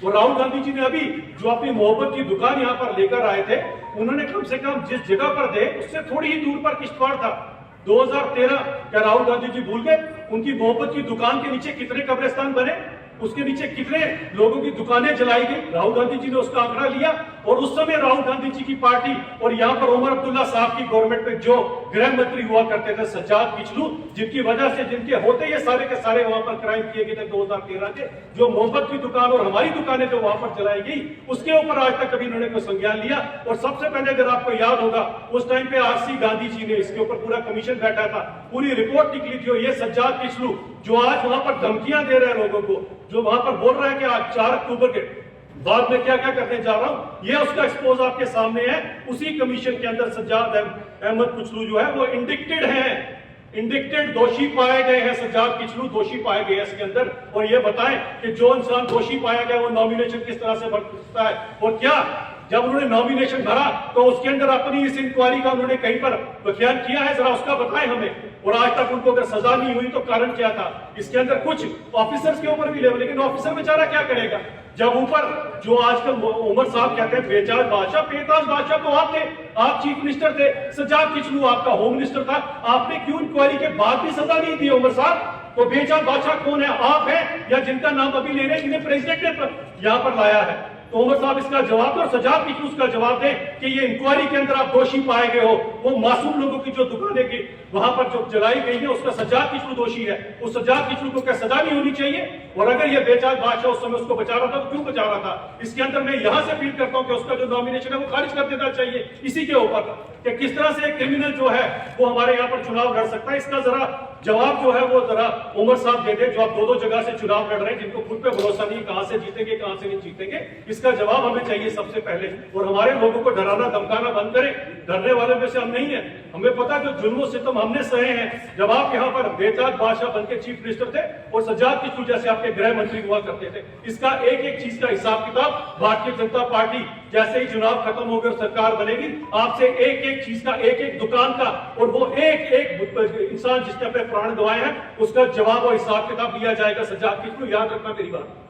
और राहुल गांधी जी ने अभी जो अपनी मोहब्बत की दुकान यहाँ पर लेकर आए थे, उन्होंने कम से कम जिस जगह पर थे उससे थोड़ी ही दूर पर किश्तवाड़ था। 2013 क्या राहुल गांधी जी भूल गए? उनकी मोहब्बत की दुकान के नीचे कितने कब्रिस्तान बने, उसके नीचे कितने लोगों की दुकानें जलाई गई। राहुल गांधी जी ने उसका आंकड़ा लिया और उस समय राहुल गांधी जी की पार्टी और यहाँ पर उमर अब्दुल्ला साहब की गवर्नमेंट में जो गृह मंत्री हुआ करते थे सज्जाद किचलू, जिनकी वजह से जिनके होते ये सारे के सारे वहां पर क्राइम किए गए थे 2013 के, जो मोहब्बत की दुकान और हमारी दुकानें जो वहां पर जलाई गई, उसके ऊपर आज तक कभी उन्होंने कोई संज्ञान लिया। और सबसे पहले अगर आपको याद होगा, उस टाइम पे आरसी गांधी जी ने इसके ऊपर पूरा कमीशन बैठा था, पूरी रिपोर्ट निकली थी। और ये सज्जाद किचलू जो आज वहां पर धमकियां दे रहे हैं लोगों को, जो वहां पर बोल रहा है कि आज 4 अक्टूबर के बाद में क्या क्या करने जा रहा हूं, ये उसका एक्सपोज आपके सामने है। उसी कमीशन के अंदर सज्जाद अहमद किचलू जो है वो इंडिक्टेड है, इंडिक्टेड दोषी पाए गए हैं। सज्जाद किचलू दोषी पाए गए हैं इसके अंदर। और ये बताएं कि जो इंसान दोषी पाया गया वो नॉमिनेशन किस तरह से भर सकता है, और क्या जब उन्होंने नॉमिनेशन भरा तो उसके अंदर अपनी इस इंक्वायरी का उन्होंने कहीं पर बयान किया है? जरा उसका बताएं हमें। और आज तक उनको अगर सजा नहीं हुई तो कारण क्या था? इसके अंदर कुछ ऑफिसर्स के ऊपर भी लेवल, लेकिन ऑफिसर बेचारा क्या करेगा जब ऊपर जो आजकल उमर साहब कहते हैं बेताज बादशाह, बेताज बादशाह तो आप थे, आप चीफ मिनिस्टर थे, सज्जाद किचलू आपका होम मिनिस्टर था, आपने क्यों इंक्वायरी के बाद भी सजा नहीं दी उमर साहब? तो बेताज बादशाह कौन है, आप हैं या जिनका नाम अभी ले रहे हैं, जिन्हें प्रेसिडेंट ने यहाँ पर लाया है? तो उमर साहब इसका जवाब दो, सज्जाद किचलू उसका जवाब दें कि ये इंक्वायरी के अंदर आप दोषी पाए गए हो, वो मासूम लोगों की जो दुकानें की वहां पर जो जलाई गई है उसका सज्जाद किचलू दोषी है। उस सज्जाद किचलू को क्या सजा नहीं होनी चाहिए? और अगर ये बेताज बादशाह उस समय उसको बचा रहा था तो क्यों बचा रहा था? इसके अंदर मैं यहां से अपील करता हूं कि उसका जो नॉमिनेशन है वो खारिज कर देना चाहिए इसी के ऊपर, कि किस तरह से एक क्रिमिनल जो है वो हमारे यहाँ पर चुनाव लड़ सकता है। इसका जरा जवाब जो है वो जरा उमर साहब दे दे, जो आप दो जगह से चुनाव लड़ रहे हैं, जिनको खुद पे भरोसा नहीं कहां से जीतेंगे कहां से नहीं जीतेंगे, इसका जवाब हमें चाहिए सबसे पहले। और हमारे लोगों को डराना धमकाना बंद करें, डरने वाले में से हम नहीं है। हमें पता जो जुल्म सितम हमने सहे हैं जब आप यहाँ पर बेताज बादशाह बन के चीफ मिनिस्टर थे और सज्जाद किचलू जैसे आपके गृह मंत्री हुआ करते थे। इसका एक एक चीज का हिसाब किताब भारतीय जनता पार्टी जैसे ही चुनाव खत्म होकर सरकार बनेगी, आपसे एक एक चीज का, एक एक दुकान का, और वो एक एक इंसान जिसने अपने प्राण गंवाए हैं उसका जवाब और हिसाब किताब दिया जाएगा। सज्जाद किचलू याद रखना मेरी बात।